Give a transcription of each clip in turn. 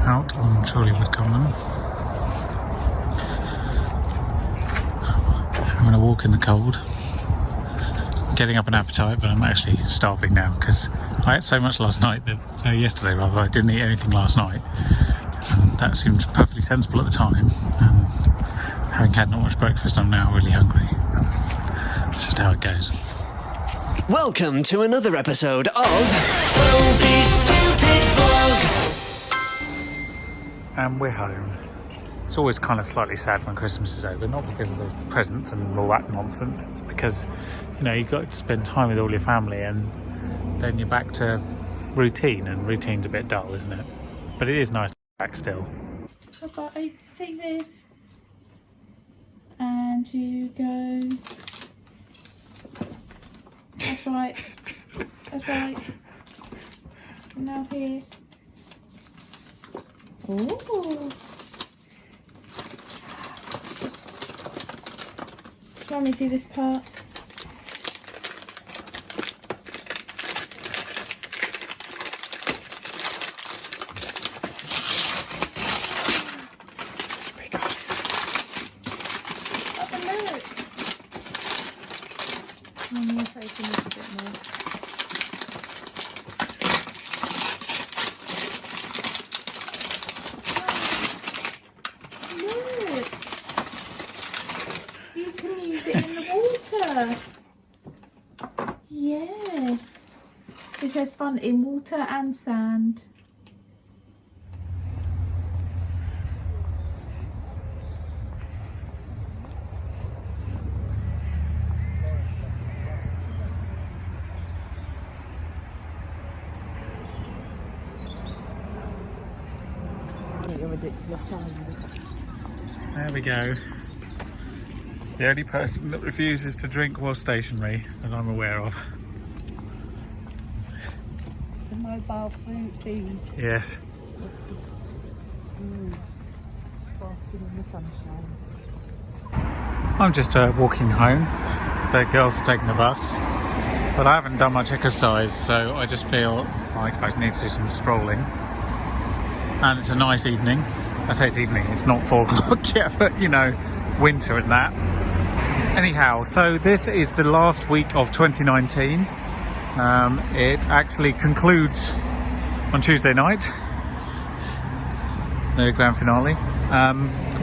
Out on Chorleywood Common. I'm going to walk in the cold. Getting up an appetite, but I'm actually starving now because I ate so much last night that yesterday rather, I didn't eat anything last night. And that seemed perfectly sensible at the time. And having had not much breakfast, I'm now really hungry. That's just how it goes. Welcome to another episode of Toby Stupid Vlog. And we're home. It's always kind of slightly sad when Christmas is over, not because of the presents and all that nonsense. It's because, you know, you've got to spend time with all your family and then you're back to routine, and routine's a bit dull, isn't it? But it is nice to be back still. I've got to take this and you go. That's right. That's right. And now here. Ooh. Let me do this part. I'm going to open this a bit more. Look! You can use it in the water. Yeah. It says fun in water and sand. There we go. The only person that refuses to drink while stationary that I'm aware of. The mobile fruit feed. Yes. Basking in the sunshine. I'm just walking home. The girls are taking the bus. But I haven't done much exercise, so I just feel like I need to do some strolling. And it's a nice evening. I say it's evening, it's not 4 o'clock yet, but you know, winter and that. Anyhow, so this is the last week of 2019. It actually concludes on Tuesday night, the grand finale.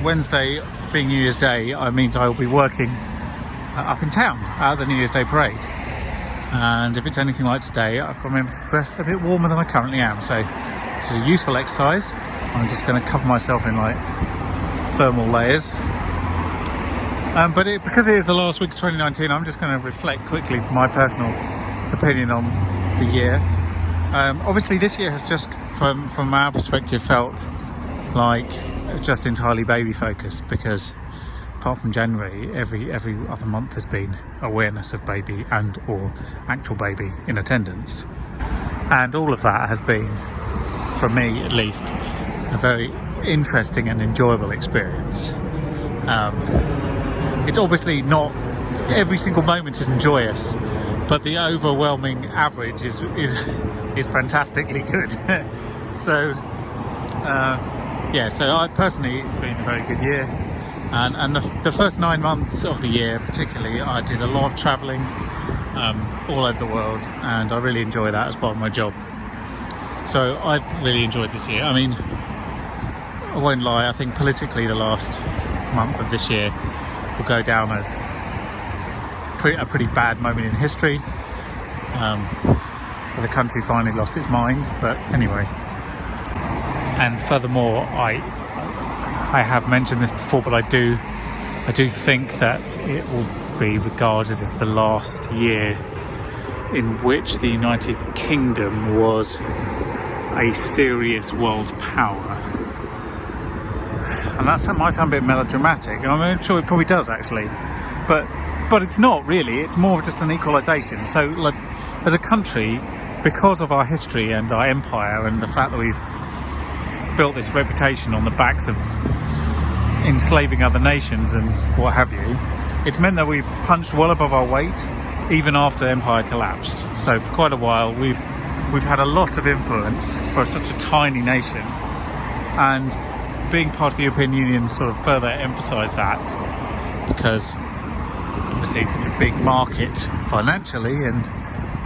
Wednesday being New Year's Day, means I will be working up in town at the New Year's Day parade. And if it's anything like today, I've got to remember to dress a bit warmer than I currently am. So this is a useful exercise. I'm just going to cover myself in like thermal layers. Because it is the last week of 2019, I'm just going to reflect quickly from my personal opinion on the year. Obviously this year has just, from our perspective, felt like just entirely baby focused, because apart from January, every other month has been awareness of baby and or actual baby in attendance. And all of that has been, for me at least, a very interesting and enjoyable experience. It's obviously not every single moment is joyous, but the overwhelming average is fantastically good. So so I personally, it's been a very good year, and the first 9 months of the year particularly, I did a lot of travelling all over the world, and I really enjoy that as part of my job. So I've really enjoyed this year. I mean, I won't lie, I think politically the last month of this year will go down as a pretty bad moment in history. The country finally lost its mind, but anyway. And furthermore, I have mentioned this before, but I do think that it will be regarded as the last year in which the United Kingdom was a serious world power. And that might sound a bit melodramatic, and I'm sure it probably does actually, but it's not really. It's more of just an equalisation. So, like, as a country, because of our history and our empire and the fact that we've built this reputation on the backs of enslaving other nations and what have you, it's meant that we've punched well above our weight even after empire collapsed. So for quite a while we've we've had a lot of influence for such a tiny nation, and being part of the European Union sort of further emphasised that, because obviously it's such a big market financially and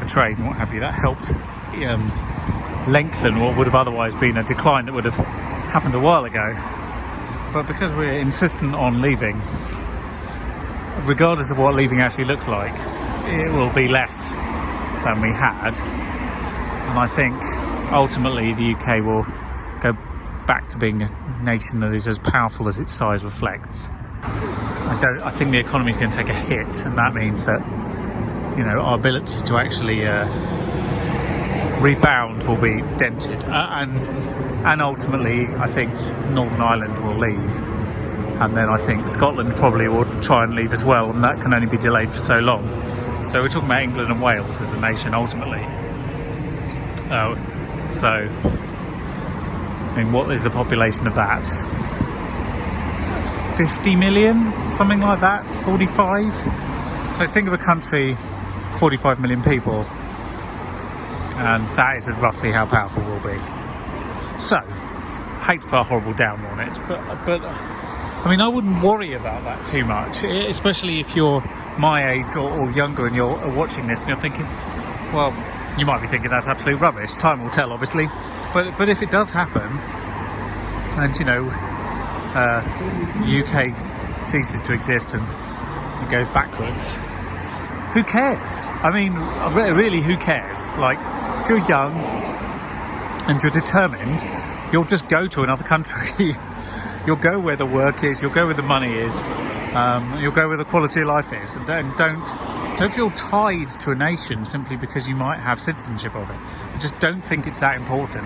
for trade and what have you, that helped lengthen what would have otherwise been a decline that would have happened a while ago. But because we're insistent on leaving, regardless of what leaving actually looks like, it will be less than we had, and I think ultimately the UK will go back to being a nation that is as powerful as its size reflects. I think the economy is going to take a hit, and that means that, you know, our ability to actually rebound will be dented, and ultimately I think Northern Ireland will leave, and then I think Scotland probably will try and leave as well, and that can only be delayed for so long. So we're talking about England and Wales as a nation ultimately. So I mean, what is the population of that? 50 million, something like that, 45. So think of a country, 45 million people, and that is roughly how powerful we'll be. So, hate to put a horrible down on it, but I mean, I wouldn't worry about that too much, especially if you're my age or younger and you're watching this and you're thinking, well, you might be thinking that's absolute rubbish. Time will tell, obviously, but if it does happen, and you know, UK ceases to exist and it goes backwards, who cares? I mean, really, who cares? Like, if you're young and you're determined, you'll just go to another country. You'll go where the work is, you'll go where the money is, you'll go where the quality of life is, and don't feel tied to a nation simply because you might have citizenship of it. I just don't think it's that important,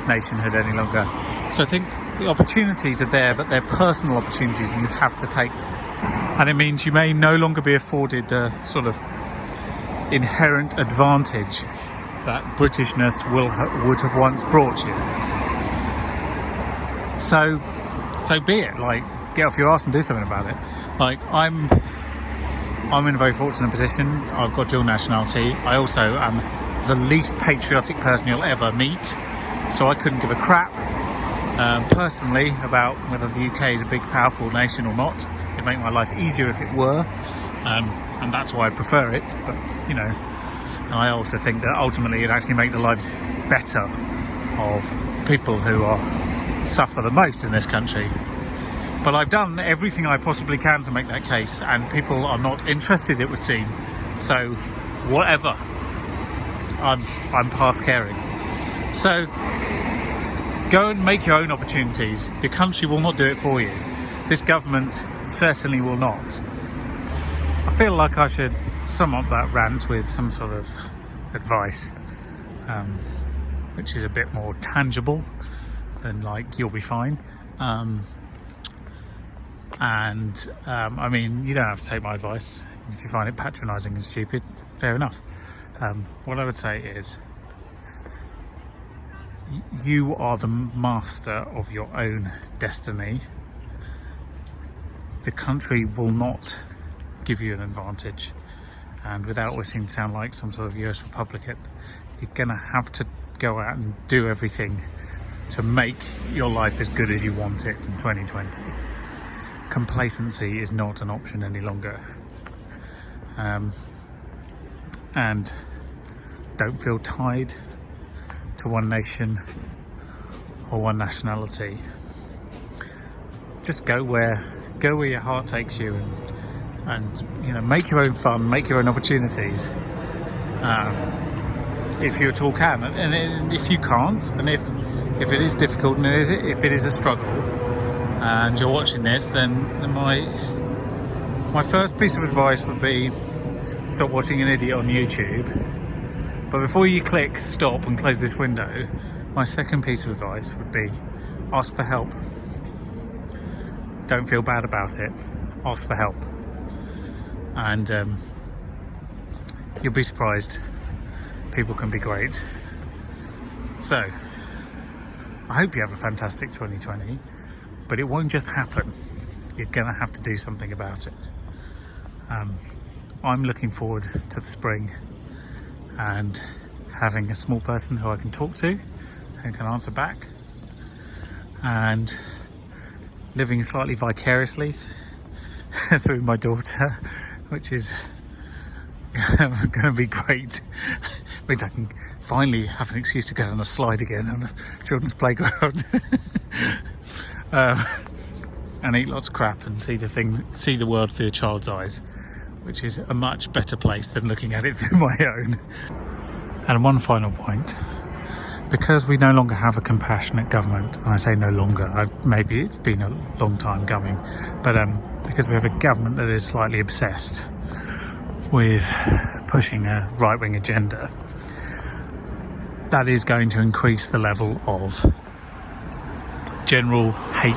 nationhood, any longer. So I think the opportunities are there, but they're personal opportunities and you have to take them. And it means you may no longer be afforded the sort of inherent advantage that Britishness would have once brought you. So be it. Like, get off your arse and do something about it. Like, I'm in a very fortunate position. I've got dual nationality. I also am the least patriotic person you'll ever meet, so I couldn't give a crap personally about whether the UK is a big powerful nation or not. It'd make my life easier if it were, and that's why I prefer it. But you know, and I also think that ultimately it'd actually make the lives better of people who suffer the most in this country. But I've done everything I possibly can to make that case, and people are not interested, it would seem. So whatever, I'm past caring. So go and make your own opportunities. The country will not do it for you. This government certainly will not. I feel like I should sum up that rant with some sort of advice, which is a bit more tangible than like, you'll be fine. I mean, you don't have to take my advice. If you find it patronising and stupid, fair enough. What I would say is, you are the master of your own destiny. The country will not give you an advantage, and without wishing to sound like some sort of US Republican, you're gonna have to go out and do everything to make your life as good as you want it in 2020. Complacency is not an option any longer, and don't feel tied to one nation or one nationality. Just go where your heart takes you, and you know, make your own fun, make your own opportunities, if you at all can, and if you can't, and if it is difficult, and if it is a struggle, and you're watching this, then my first piece of advice would be, stop watching an idiot on YouTube. But before you click stop and close this window, my second piece of advice would be, ask for help. Don't feel bad about it. Ask for help, and you'll be surprised. People can be great. So I hope you have a fantastic 2020, but it won't just happen. You're gonna have to do something about it. I'm looking forward to the spring and having a small person who I can talk to, who can answer back, and living slightly vicariously through my daughter, which is going to be great. Means I can finally have an excuse to get on a slide again on a children's playground. And eat lots of crap and see the world through a child's eyes, which is a much better place than looking at it through my own. And one final point, because we no longer have a compassionate government, and I say no longer, maybe it's been a long time coming, but because we have a government that is slightly obsessed with pushing a right-wing agenda, that is going to increase the level of general hate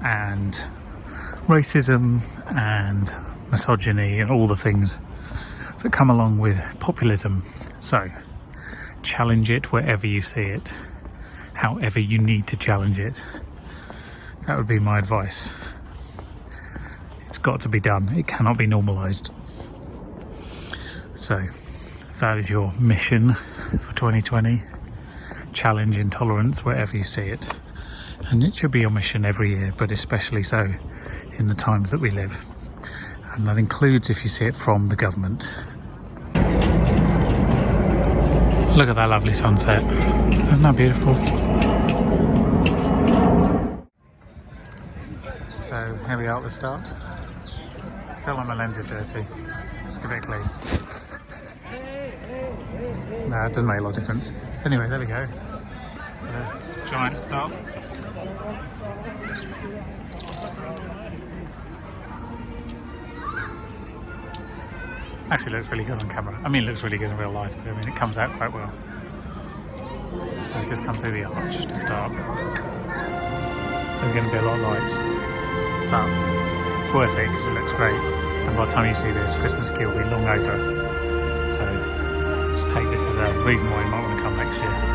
and racism and misogyny and all the things that come along with populism. So challenge it wherever you see it, however you need to challenge it. That would be my advice. It's got to be done. It cannot be normalised. So that is your mission for 2020. Challenge intolerance wherever you see it. And it should be your mission every year, but especially so in the times that we live. And that includes if you see it from the government. Look at that lovely sunset. Isn't that beautiful? So here we are at the start. I feel like my lens is dirty. Just give it a clean. No, it doesn't make a lot of difference. Anyway, there we go. It's the giant start. Actually looks really good on camera. I mean, it looks really good in real life, but I mean, it comes out quite well. So we just come through the arch to start. There's going to be a lot of lights, but it's worth it because it looks great. And by the time you see this, Christmas queue will be long over. So just take this as a reason why you might want to come next year.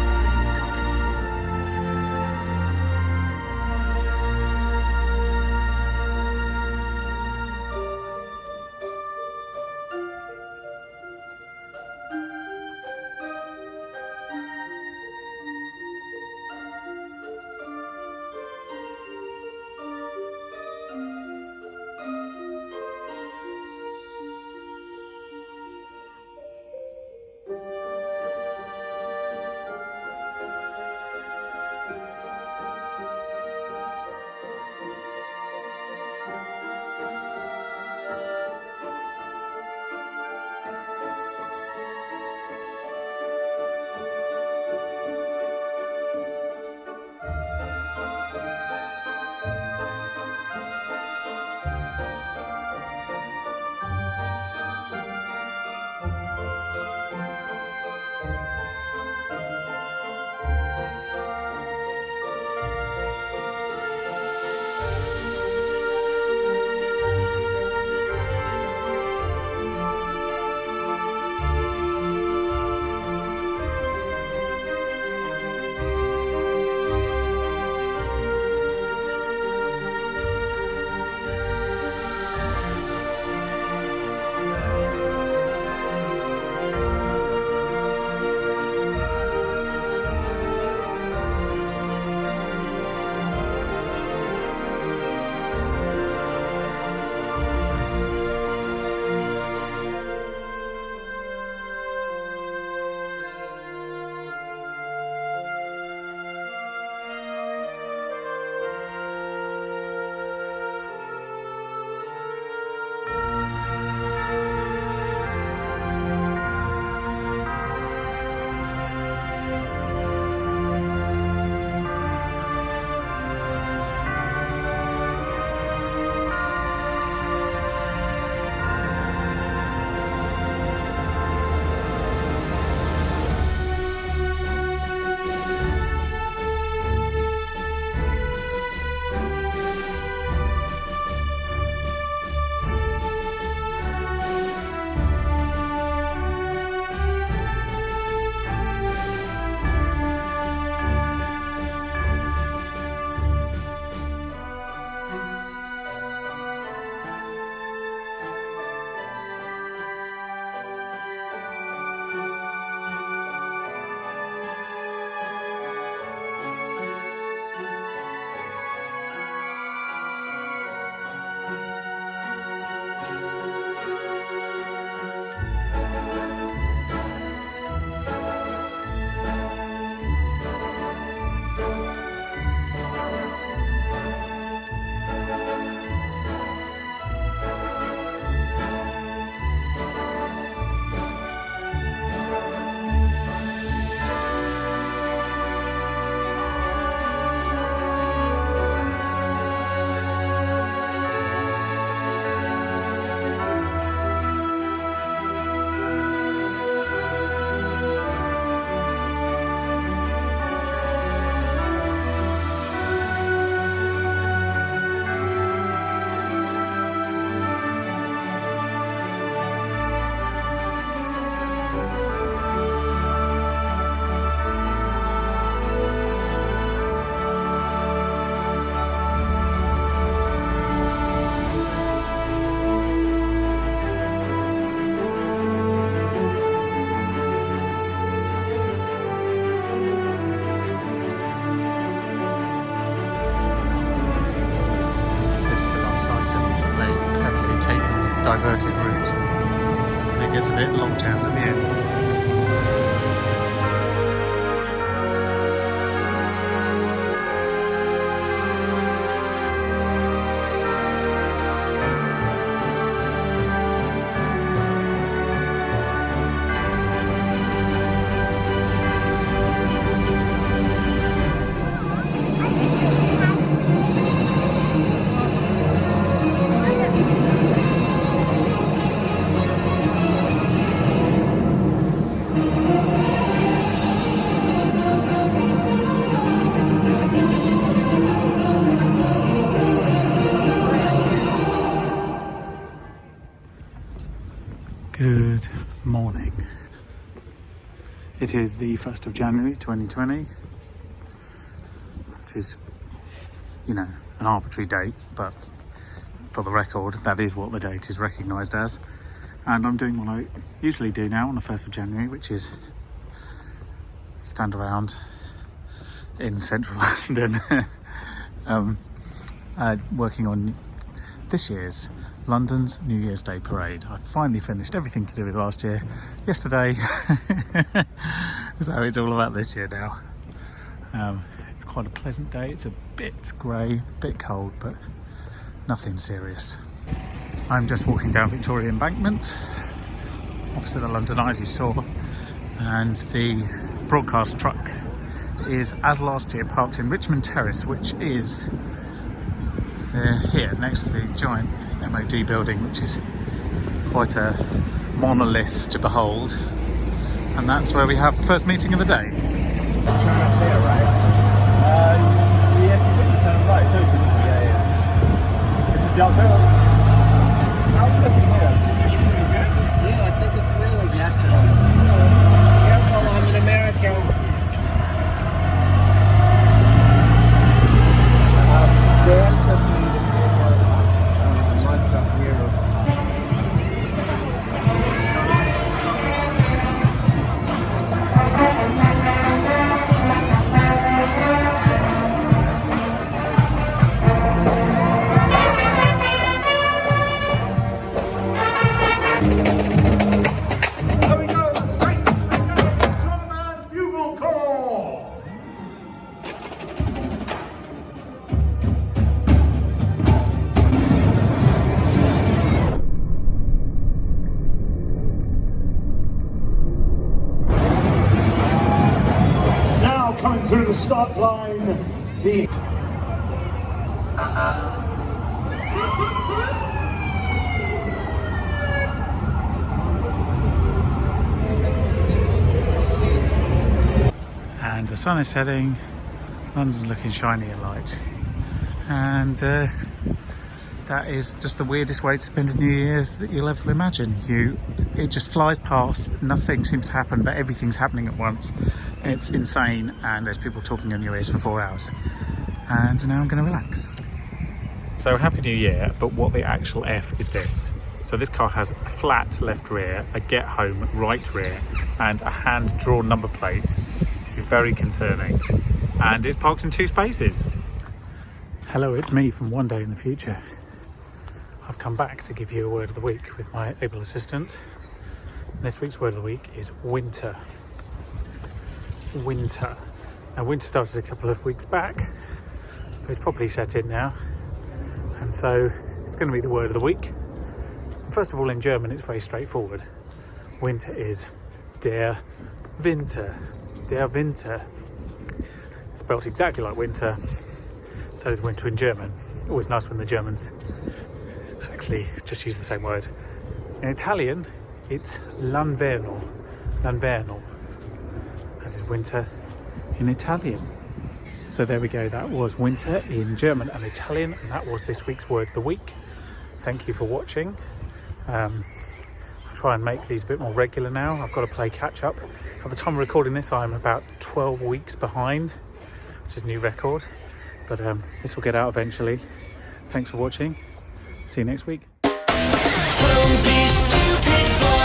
diverted route because it gets a bit locked down at the end. Good morning. It is the 1st of January 2020, which is, you know, an arbitrary date, but for the record, that is what the date is recognised as. And I'm doing what I usually do now on the 1st of January, which is stand around in central London working on this year's London's New Year's Day parade. I finally finished everything to do with last year yesterday, so it's all about this year now. It's quite a pleasant day. It's a bit grey, a bit cold, but nothing serious. I'm just walking down Victoria Embankment opposite the London Eye, as you saw, and the broadcast truck is, as last year, parked in Richmond Terrace, which is here next to the giant MOD building, which is quite a monolith to behold, and that's where we have the first meeting of the day. Trying to see it, right? Yes, you've got to turn right. It's open, isn't it? Yeah. This is the outdoor. How's it looking here? Is it good? Yeah, I think it's really good. Careful, I'm an American. Dan took me to do lunch up here. There we go, the sight. Drum and bugle call. Now coming through the start line, the And the sun is setting, London's looking shiny and light, and that is just the weirdest way to spend a New Year's that you'll ever imagine. It just flies past, nothing seems to happen, but everything's happening at once. It's insane, and there's people talking on your ears for 4 hours. And now I'm going to relax. So Happy New Year, but what the actual F is this? So this car has a flat left rear, a get home right rear, and a hand-drawn number plate. This is very concerning. And it's parked in 2 spaces. Hello, it's me from one day in the future. I've come back to give you a word of the week with my able assistant. This week's word of the week is winter. Winter. Now, winter started a couple of weeks back, but it's properly set in now. And so it's going to be the word of the week. And first of all, in German, it's very straightforward. Winter is der Winter. Der Winter. Spelt exactly like winter. That is winter in German. Always nice when the Germans actually just use the same word. In Italian, it's l'inverno. L'inverno. That is winter in Italian. So there we go, that was winter in German and Italian, and that was this week's word of the week. Thank you for watching. I'll try and make these a bit more regular now. I've got to play catch up. At the time of recording this, I'm about 12 weeks behind, which is a new record, but this will get out eventually. Thanks for watching. See you next week. Toby Stupid Vlog.